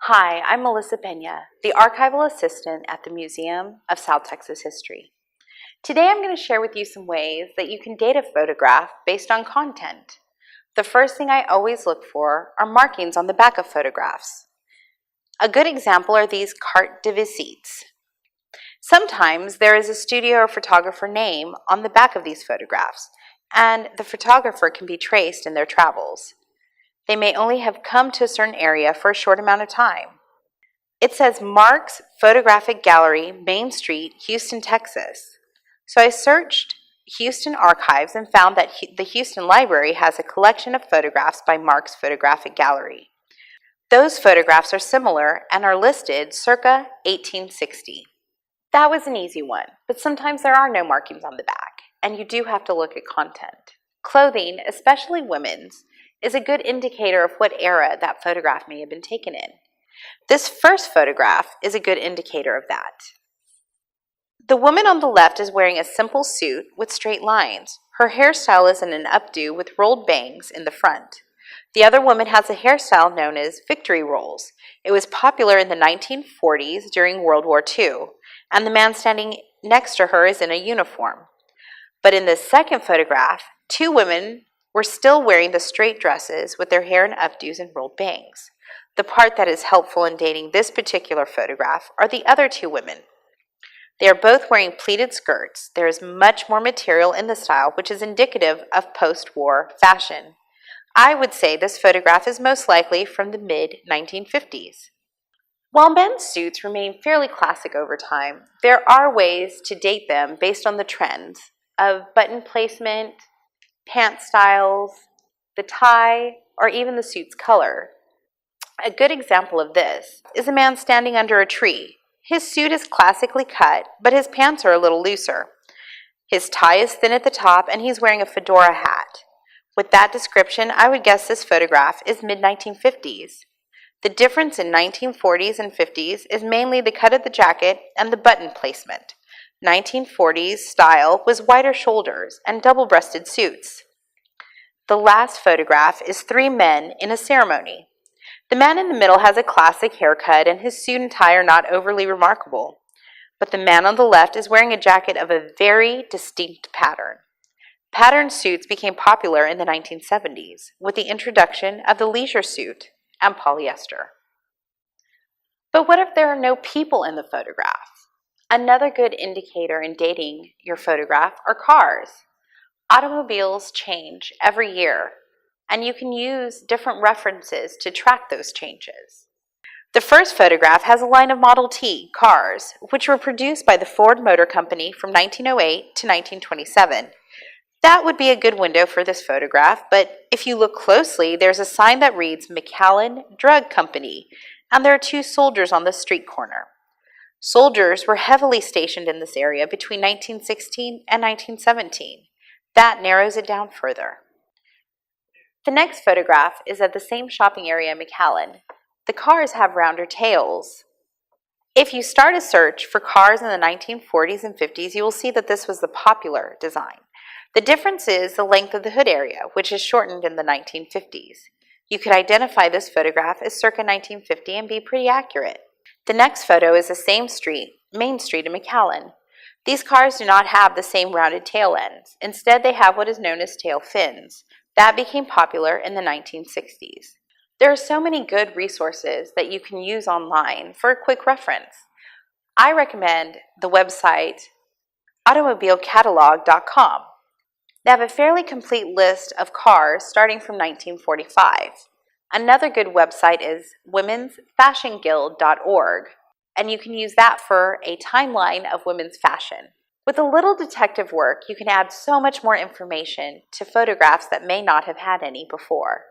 Hi, I'm Melissa Peña, the archival assistant at the Museum of South Texas History. Today I'm going to share with you some ways that you can date a photograph based on content. The first thing I always look for are markings on the back of photographs. A good example are these carte de visites. Sometimes there is a studio or photographer name on the back of these photographs, and the photographer can be traced in their travels. They may only have come to a certain area for a short amount of time. It says Mark's Photographic Gallery, Main Street, Houston, Texas. So I searched Houston archives and found that the Houston Library has a collection of photographs by Mark's Photographic Gallery. Those photographs are similar and are listed circa 1860. That was an easy one, but sometimes there are no markings on the back, and you do have to look at content. Clothing, especially women's, is a good indicator of what era that photograph may have been taken in. This first photograph is a good indicator of that. The woman on the left is wearing a simple suit with straight lines. Her hairstyle is in an updo with rolled bangs in the front. The other woman has a hairstyle known as victory rolls. It was popular in the 1940s during World War II, and the man standing next to her is in a uniform. But in this second photograph, two women were still wearing the straight dresses with their hair in updos and rolled bangs. The part that is helpful in dating this particular photograph are the other two women. They are both wearing pleated skirts. There is much more material in the style, which is indicative of post-war fashion. I would say this photograph is most likely from the mid-1950s. While men's suits remain fairly classic over time, there are ways to date them based on the trends of button placement, pant styles, the tie, or even the suit's color. A good example of this is a man standing under a tree. His suit is classically cut, but his pants are a little looser. His tie is thin at the top, and he's wearing a fedora hat. With that description, I would guess this photograph is mid-1950s. The difference in 1940s and 50s is mainly the cut of the jacket and the button placement. 1940s style was wider shoulders and double-breasted suits. The last photograph is three men in a ceremony. The man in the middle has a classic haircut and his suit and tie are not overly remarkable. But the man on the left is wearing a jacket of a very distinct pattern. Patterned suits became popular in the 1970s with the introduction of the leisure suit and polyester. But what if there are no people in the photograph? Another good indicator in dating your photograph are cars. Automobiles change every year, and you can use different references to track those changes. The first photograph has a line of Model T cars, which were produced by the Ford Motor Company from 1908 to 1927. That would be a good window for this photograph, but if you look closely, there's a sign that reads McAllen Drug Company, and there are two soldiers on the street corner. Soldiers were heavily stationed in this area between 1916 and 1917. That narrows it down further. The next photograph is of the same shopping area in McAllen. The cars have rounder tails. If you start a search for cars in the 1940s and 50s, you will see that this was the popular design. The difference is the length of the hood area, which is shortened in the 1950s. You could identify this photograph as circa 1950 and be pretty accurate. The next photo is the same street, Main Street in McAllen. These cars do not have the same rounded tail ends. Instead, they have what is known as tail fins. That became popular in the 1960s. There are so many good resources that you can use online for a quick reference. I recommend the website automobilecatalog.com. They have a fairly complete list of cars starting from 1945. Another good website is womensfashionguild.org, and you can use that for a timeline of women's fashion. With a little detective work, you can add so much more information to photographs that may not have had any before.